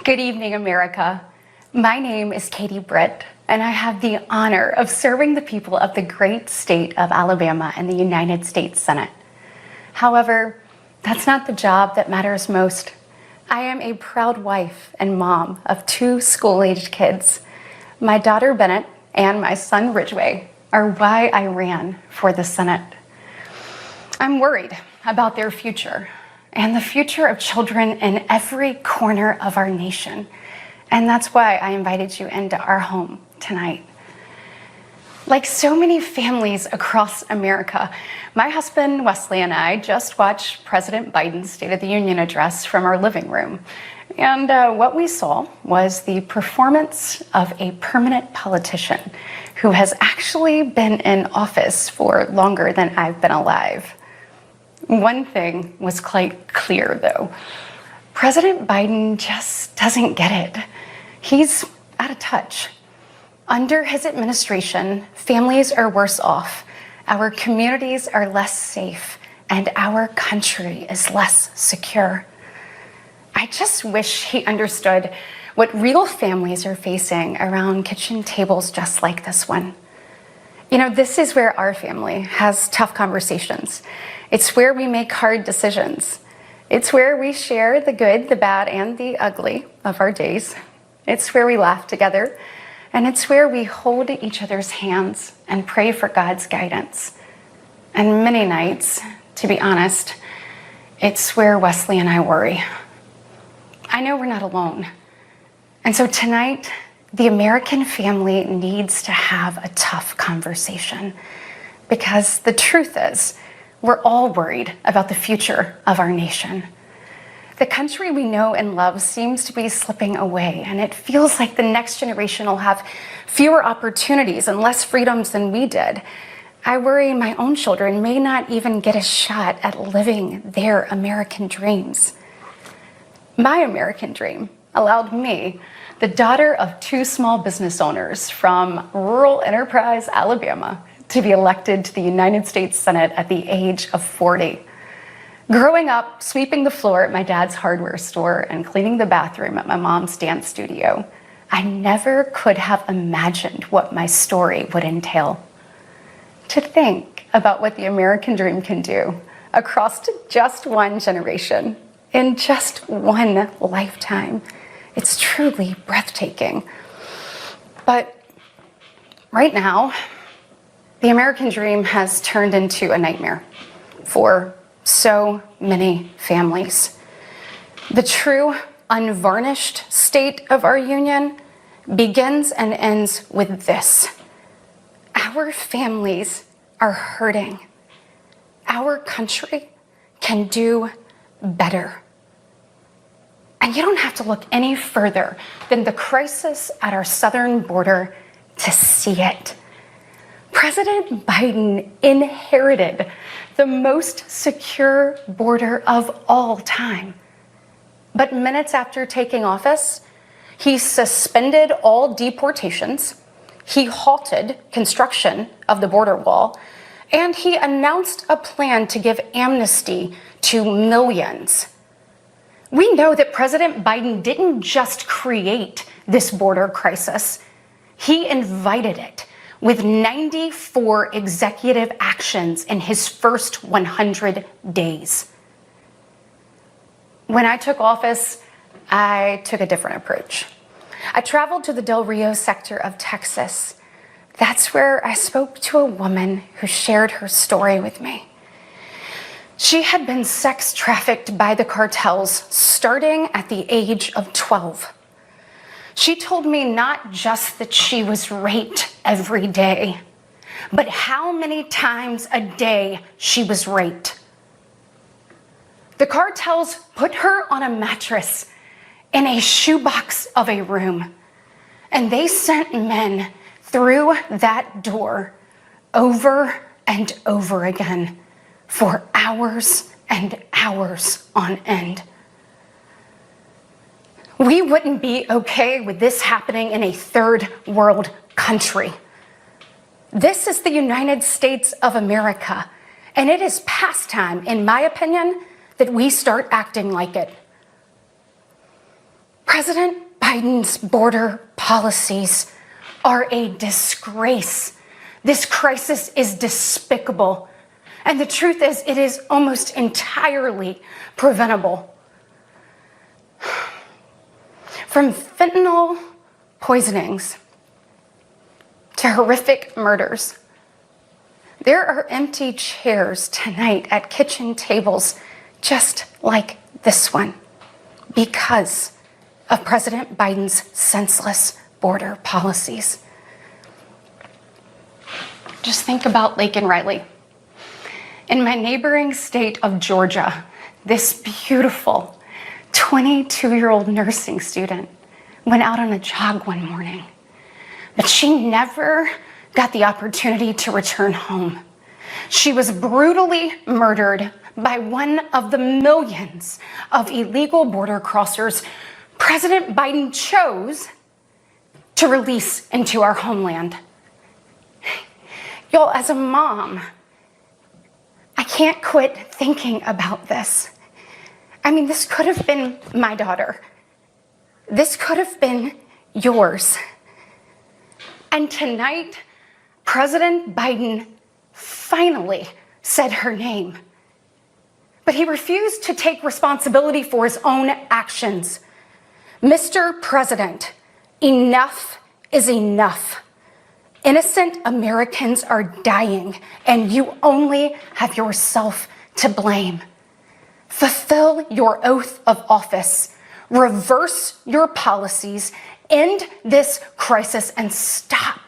Good evening, America. My name is Britt, and I have the honor of serving the people of the great state of Alabama in the United States Senate. However, that's not the job that matters most. I am a proud wife and mom of 2 school-aged kids. My daughter Bennett and my son Ridgway are why I ran for the Senate. I'm worried about their future and the future of children in every corner of our nation. And that's why I invited you into our home tonight. Like so many families across America, my husband Wesley and I just watched President Biden's State of the Union address from our living room. And what we saw was the performance of a permanent politician who has actually been in office for longer than I've been alive. One thing was quite clear, though. President Biden just doesn't get it. He's out of touch. Under his administration, families are worse off, our communities are less safe, and our country is less secure. I just wish he understood what real families are facing around kitchen tables just like this one. You know, this is where our family has tough conversations. It's where we make hard decisions. It's where we share the good, the bad, and the ugly of our days. It's where we laugh together, and it's where we hold each other's hands and pray for God's guidance. And many nights, to be honest, it's where Wesley and I worry. I know we're not alone. And so tonight, the American family needs to have a tough conversation, because the truth is, we're all worried about the future of our nation. The country we know and love seems to be slipping away, and it feels like the next generation will have fewer opportunities and less freedoms than we did. I worry my own children may not even get a shot at living their American dreams. My American dream allowed me, the daughter of 2 small business owners from rural Enterprise, Alabama, to be elected to the United States Senate at the age of 40. Growing up, sweeping the floor at my dad's hardware store and cleaning the bathroom at my mom's dance studio, I never could have imagined what my story would entail. To think about what the American dream can do across just one generation, in just one lifetime, it's truly breathtaking. But right now, the American dream has turned into a nightmare for so many families. The true, unvarnished state of our union begins and ends with this. Our families are hurting. Our country can do better. And you don't have to look any further than the crisis at our southern border to see it. President Biden inherited the most secure border of all time. But minutes after taking office, he suspended all deportations, he halted construction of the border wall, and he announced a plan to give amnesty to millions. We know that President Biden didn't just create this border crisis, he invited it with 94 executive actions in his first 100 days. When I took office, I took a different approach. I traveled to the Del Rio sector of Texas. That's where I spoke to a woman who shared her story with me. She had been sex trafficked by the cartels starting at the age of 12. She told me not just that she was raped every day, but how many times a day she was raped. The cartels put her on a mattress in a shoebox of a room, and they sent men through that door over and over again for hours and hours on end. We wouldn't be okay with this happening in a third world country. This is the United States of America, and it is past time, in my opinion, that we start acting like it. President Biden's border policies are a disgrace. This crisis is despicable. And the truth is, it is almost entirely preventable. From fentanyl poisonings to horrific murders, there are empty chairs tonight at kitchen tables just like this one because of President Biden's senseless border policies. Just think about Laken Riley. In my neighboring state of Georgia, this beautiful 22-year-old nursing student went out on a jog one morning, but she never got the opportunity to return home. She was brutally murdered by one of the millions of illegal border crossers President Biden chose to release into our homeland. Y'all, as a mom, I can't quit thinking about this. I mean, this could have been my daughter. This could have been yours. And tonight, President Biden finally said her name. But he refused to take responsibility for his own actions. Mr. President, enough is enough. Innocent Americans are dying, and you only have yourself to blame. Fulfill your oath of office, reverse your policies, end this crisis, and stop